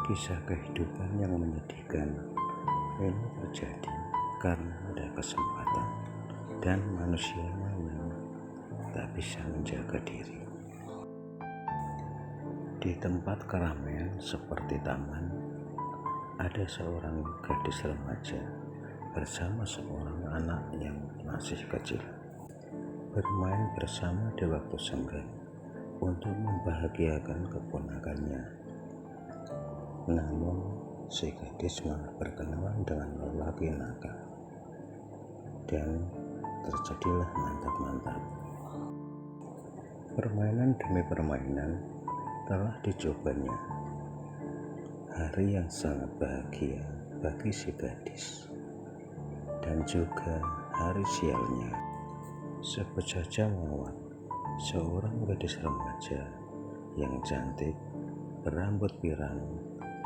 Kisah kehidupan yang menyedihkan ini terjadi karena ada kesempatan dan manusianya yang tak bisa menjaga diri. Di tempat keramaian seperti taman, ada seorang gadis remaja bersama seorang anak yang masih kecil, bermain bersama di waktu senggang untuk membahagiakan keponakannya. Namun, si gadis malah berkenalan dengan lelaki nakal, dan terjadilah mantap-mantap. Permainan demi permainan telah dicobanya. Hari yang sangat bahagia bagi si gadis, dan juga hari sialnya. Sebut saja Mawar, seorang gadis remaja yang cantik, berambut pirang,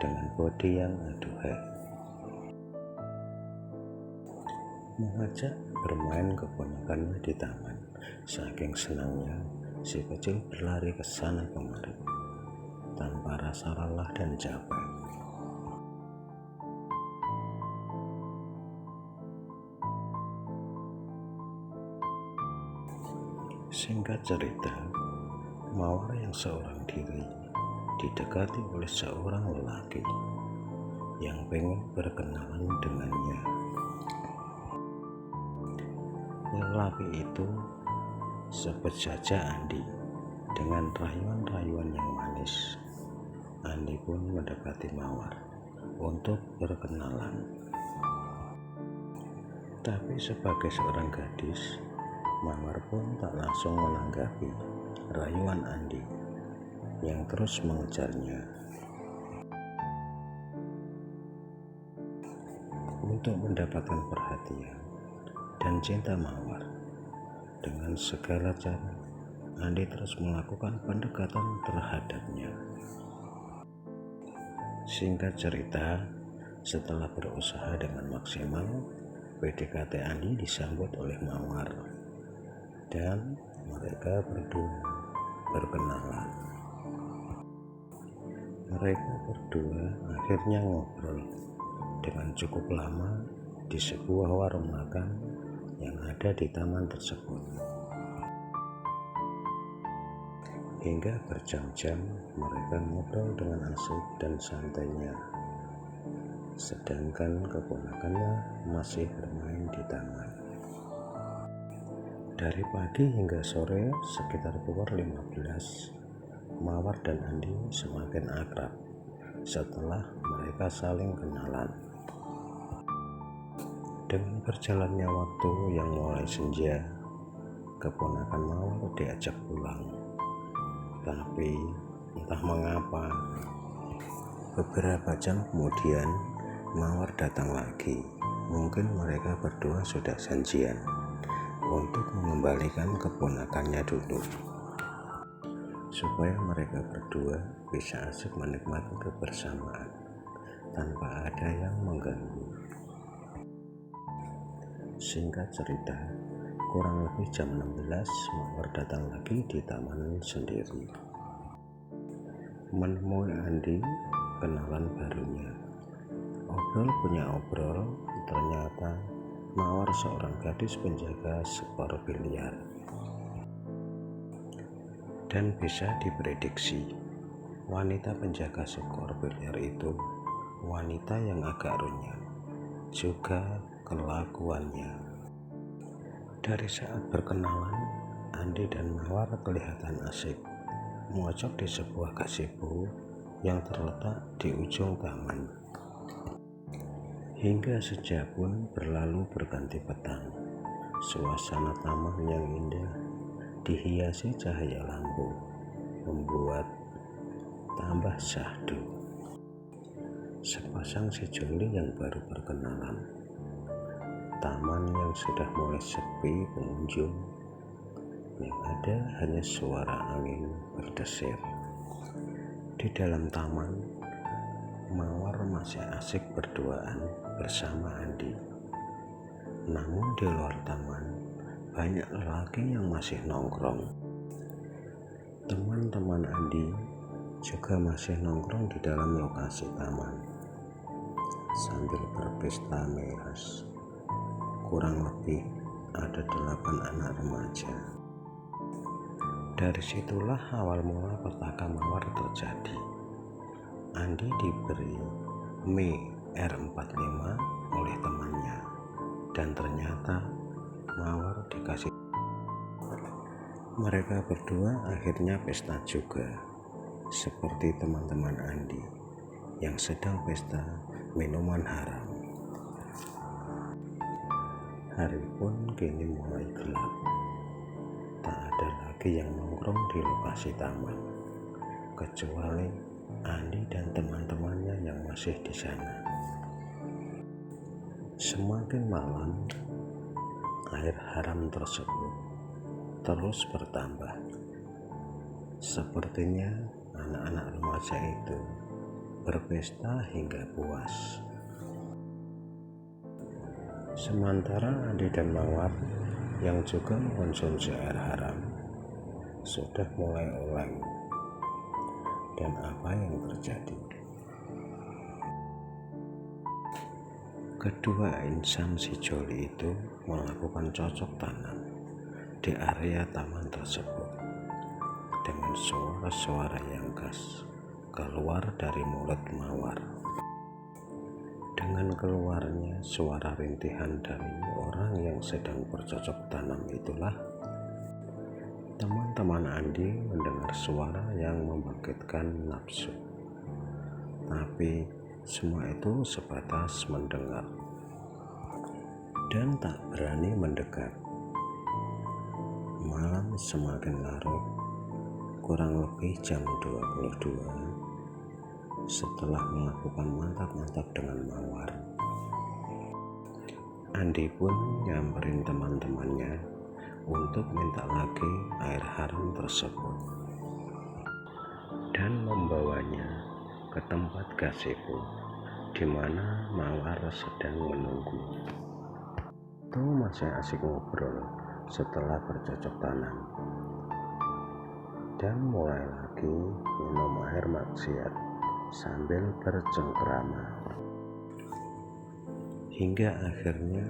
dengan bodi yang aduhai, mengajak bermain keponakannya di taman. Saking senangnya, si kecil berlari ke sana kemari tanpa rasa lelah dan capek. Singkat cerita, Mawar yang seorang diri didekati oleh seorang lelaki yang pengen berkenalan dengannya. Lelaki itu sebut saja Andi. Dengan rayuan-rayuan yang manis, Andi pun mendekati Mawar untuk berkenalan. Tapi sebagai seorang gadis, Mawar pun tak langsung menanggapi rayuan Andi yang terus mengejarnya. Untuk mendapatkan perhatian dan cinta Mawar, dengan segala cara Andi terus melakukan pendekatan terhadapnya. Singkat cerita, setelah berusaha dengan maksimal, PDKT Andi disambut oleh Mawar, dan mereka berdua berkenalan. Mereka berdua akhirnya ngobrol dengan cukup lama di sebuah warung makan yang ada di taman tersebut. Hingga berjam-jam mereka ngobrol dengan asik dan santainya, sedangkan keponakannya masih bermain di taman. Dari pagi hingga sore sekitar pukul 15, Mawar dan Andi semakin akrab setelah mereka saling kenalan. Dengan berjalannya waktu yang mulai senja, keponakan Mawar diajak pulang. Tapi entah mengapa, beberapa jam kemudian Mawar datang lagi. Mungkin mereka berdua sudah janjian untuk mengembalikan keponakannya dulu, supaya mereka berdua bisa asik menikmati kebersamaan tanpa ada yang mengganggu. Singkat cerita, kurang lebih jam 16, Mawar datang lagi di taman sendiri, menemui Andi, kenalan barunya. Obrol punya obrol, ternyata Mawar seorang gadis penjaga skor biliar. Dan bisa diprediksi, wanita penjaga skor biliar itu wanita yang agak runyam, juga kelakuannya. Dari saat berkenalan, Andi dan Mawar kelihatan asik mengocok di sebuah gazebo yang terletak di ujung taman. Hingga senja pun berlalu berganti petang. Suasana taman yang indah dihiasi cahaya lampu, membuat tambah syahdu. Sepasang sejoli yang baru berkenalan. Taman yang sudah mulai sepi pengunjung, yang ada hanya suara angin berdesir. Di dalam taman, Mawar masih asik berduaan bersama Andi. Namun di luar taman, banyak lelaki yang masih nongkrong. Teman-teman Andi juga masih nongkrong di dalam lokasi taman sambil berpesta miras. Kurang lebih ada 8 anak remaja. Dari situlah awal mula petaka mawar terjadi. Andi diberi Mi R45 oleh temannya, dan ternyata mawar dikasih. Mereka berdua akhirnya pesta juga, seperti teman-teman Andi yang sedang pesta minuman haram. Hari pun kini mulai gelap. Tak ada lagi yang nongkrong di lokasi taman, kecuali Andi dan teman-temannya yang masih di sana. Semakin malam, air haram tersebut terus bertambah. Sepertinya anak-anak remaja itu berpesta hingga puas. Sementara Andi dan Mawar yang juga mengonsumsi air haram sudah mulai oleng. Dan apa yang terjadi? Kedua insan sejoli itu melakukan cocok tanam di area taman tersebut dengan suara-suara yang khas keluar dari mulut Mawar. Dengan keluarnya suara rintihan dari orang yang sedang bercocok tanam itulah, teman-teman Andi mendengar suara yang membangkitkan nafsu. Tapi semua itu sebatas mendengar dan tak berani mendekat. Malam semakin larut, kurang lebih jam 22. Setelah melakukan mantap-mantap dengan Mawar, Andi pun nyamperin teman-temannya untuk minta lagi air haram tersebut dan membawanya ke tempat gazebo di mana Mawar sedang menunggu. Itu masih asik ngobrol setelah bercocok tanam dan mulai lagi minum air maksiat sambil bercengkrama, hingga akhirnya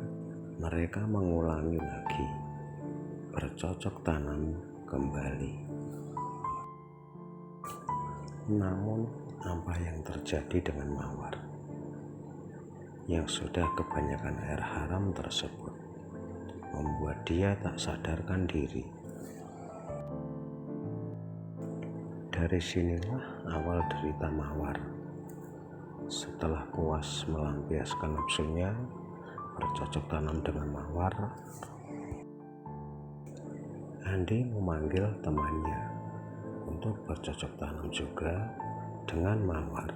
mereka mengulangi lagi bercocok tanam kembali. Namun apa yang terjadi dengan Mawar yang sudah kebanyakan air haram tersebut membuat dia tak sadarkan diri. Dari sinilah awal derita Mawar. Setelah puas melampiaskan nafsunya bercocok tanam dengan Mawar, Andi memanggil temannya untuk bercocok tanam juga dengan Mawar.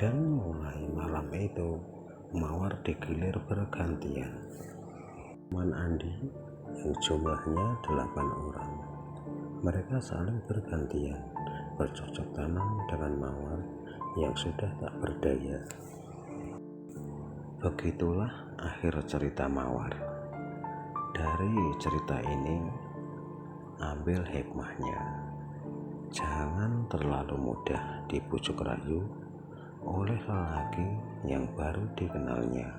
Dan mulai malam itu Mawar digilir bergantian. Teman Andi yang jumlahnya 8 orang, mereka saling bergantian bercocok tanam dengan Mawar yang sudah tak berdaya. Begitulah akhir cerita Mawar. Dari cerita ini ambil hikmahnya, jangan terlalu mudah dibujuk rayu oleh lelaki yang baru dikenalnya.